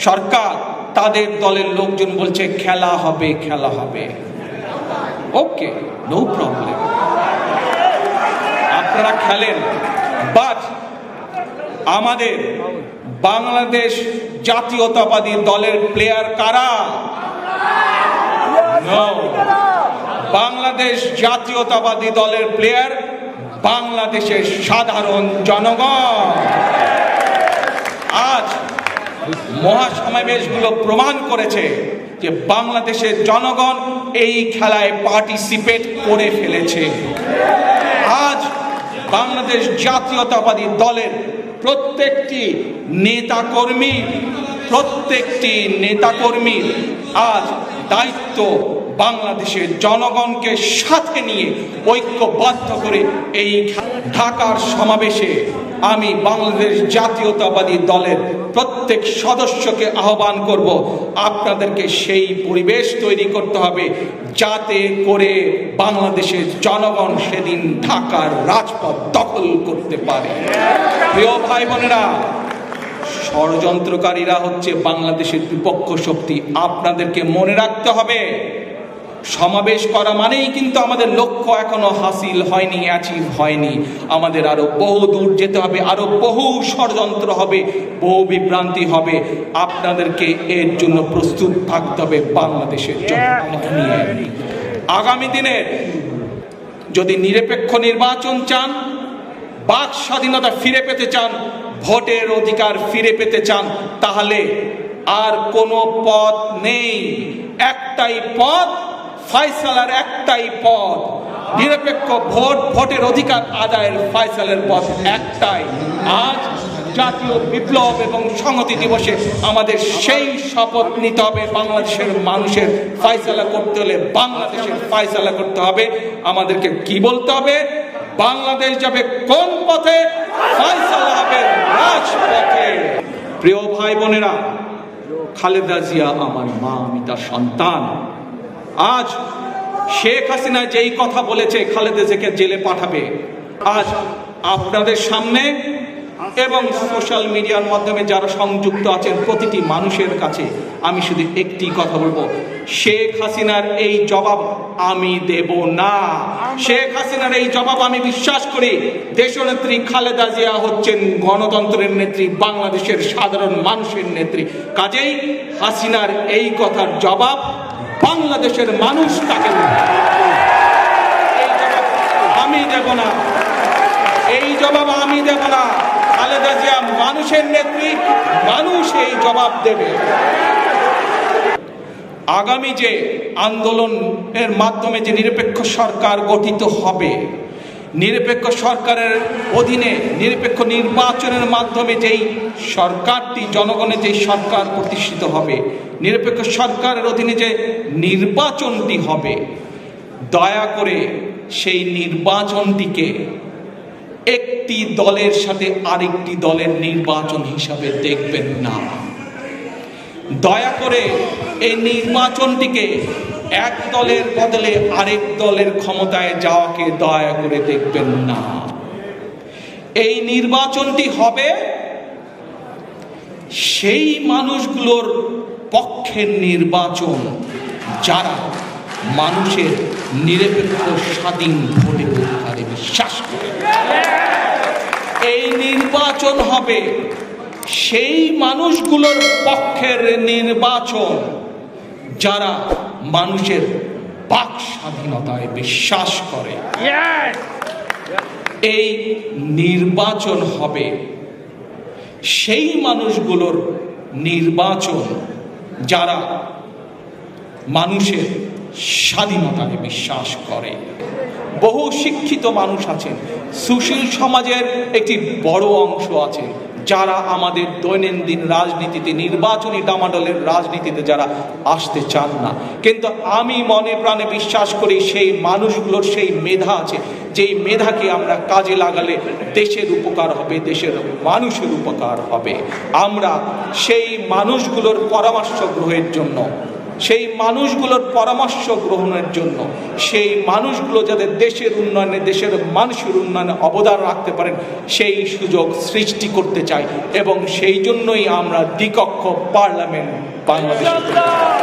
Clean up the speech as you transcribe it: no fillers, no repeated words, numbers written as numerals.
সরকার তাদের দলের লোকজন বলছে খেলা হবে, খেলা হবে। ওকে, নো প্রবলেম, আপনারা খেলেন। বাট আমাদের বাংলাদেশ জাতীয়তাবাদী দলের প্লেয়ার কারা? বাংলাদেশ জাতীয়তাবাদী দলের প্লেয়ার বাংলাদেশের সাধারণ জনগণ। আজ মহাসমাবেশগুলো প্রমাণ করেছে যে বাংলাদেশের জনগণ এই খেলায় পার্টিসিপেট করে ফেলেছে। আজ বাংলাদেশ জাতীয়তাবাদী দলের প্রত্যেকটি নেতাকর্মীর আজ দায়িত্ব বাংলাদেশের জনগণকে সাথে নিয়ে ঐক্যবদ্ধ করে এই ঢাকার সমাবেশে আমি বাংলাদেশ জাতীয়তাবাদী দলের প্রত্যেক সদস্যকে আহ্বান করব, আপনাদেরকে সেই পরিবেশ তৈরি করতে হবে যাতে করে বাংলাদেশের জনগণ সেদিন ঢাকার রাজপথ দখল করতে পারে। প্রিয় ভাই বোনেরা, ষড়যন্ত্রকারীরা হচ্ছে বাংলাদেশের বিপক্ষ শক্তি। আপনাদেরকে মনে রাখতে হবে, সমাবেশ করা মানেই কিন্তু আমাদের লক্ষ্য এখনো হাসিল হয়নি, অ্যাচিভ হয়নি। আমাদের আরো বহু দূর যেতে হবে, আরো বহু ষড়যন্ত্র হবে, বহু বিভ্রান্তি হবে। আপনাদেরকে এর জন্য প্রস্তুত থাকতে হবে বাংলাদেশের জনগণকে নিয়ে। আগামী দিনে যদি নিরপেক্ষ নির্বাচন চান, বাক স্বাধীনতা ফিরে পেতে চান, ভোটের অধিকার ফিরে পেতে চান, তাহলে আর কোনো পথ নেই। একটাই পথ, ফয়সালার একটাই পথ, নিরপেক্ষ ভোটের অধিকার আদায়ের ফয়সালার পথ একটাই। আজ জাতীয় বিপ্লব এবং সংহতি দিবসে আমাদের সেই শপথ নিতে হবে, বাংলাদেশের মানুষের ফয়সালা করতে হলে বাংলাদেশের ফয়সালা করতে হবে। আমাদেরকে কি বলতে হবে? বাংলাদেশ যাবে কোন পথে? ফয়সালা হবে রাজপথে। প্রিয় ভাই বোনেরা, খালেদা জিয়া আমার মা, আমি তার সন্তান। আজ শেখ হাসিনা যেই কথা বলেছে খালেদা জিয়াকে জেলে পাঠাবে, আজ আপনাদের সামনে এবং সোশ্যাল মিডিয়ার মাধ্যমে যারা সংযুক্ত আছেন প্রতিটি মানুষের কাছে আমি শুধু একটি কথা বলবো, শেখ হাসিনার এই জবাব আমি দেব না। শেখ হাসিনার এই জবাব আমি বিশ্বাস করি দেশনেত্রী খালেদা জিয়া হচ্ছেন গণতন্ত্রের নেত্রী, বাংলাদেশের সাধারণ মানুষের নেত্রী। কাজেই হাসিনার এই কথার জবাব বাংলাদেশের মানুষ তাকে আমি দেব না, এই জবাব আমি দেব না। খালেদা জিয়া মানুষের নেত্রী, মানুষ এই জবাব দেবে। আগামী যে আন্দোলনের মাধ্যমে যে নিরপেক্ষ সরকার গঠিত হবে, নিরপেক্ষ সরকারের অধীনে নিরপেক্ষ নির্বাচনের মাধ্যমে যেই সরকারটি, জনগণের যেই সরকার প্রতিষ্ঠিত হবে, নিরপেক্ষ সরকারের অধীনে যে নির্বাচনটি হবে, দয়া করে সেই নির্বাচনটিকে একটি দলের সাথে আরেকটি দলের নির্বাচন হিসাবে দেখবেন না। দয়া করে এই নির্বাচনটিকে এক দলের বদলে আরেক দলের ক্ষমতায় যাওয়াকে দয়া করে দেখবেন না। এই নির্বাচনটি হবে সেই মানুষগুলোর পক্ষের নির্বাচন যারা মানুষের নিরপেক্ষ স্বাধীন ভোটের অধিকারে বিশ্বাস করে। এই নির্বাচন হবে সেই মানুষগুলোর পক্ষের নির্বাচন যারা মানুষের বাক স্বাধীনতায় বিশ্বাস করে। এই নির্বাচন হবে সেই মানুষগুলোর নির্বাচন যারা মানুষের স্বাধীনতায় বিশ্বাস করে। বহু শিক্ষিত মানুষ আছেন, সুশীল সমাজের একটি বড় অংশ আছে যারা আমাদের দৈনন্দিন রাজনীতিতে, নির্বাচনী ডামাডোলের রাজনীতিতে যারা আসতে চান না। কিন্তু আমি মনে প্রাণে বিশ্বাস করি সেই মানুষগুলোর সেই মেধা আছে, যেই মেধাকে আমরা কাজে লাগালে দেশের উপকার হবে, দেশের মানুষের উপকার হবে। আমরা সেই মানুষগুলোর পরামর্শ গ্রহণের জন্য সেই মানুষগুলোর পরামর্শ গ্রহণের জন্য, সেই মানুষগুলো যাতে দেশের উন্নয়নে, দেশের মানুষের উন্নয়নে অবদান রাখতে পারেন, সেই সুযোগ সৃষ্টি করতে চাই। এবং সেই জন্যই আমরা দ্বিকক্ষ পার্লামেন্ট বাংলাদেশে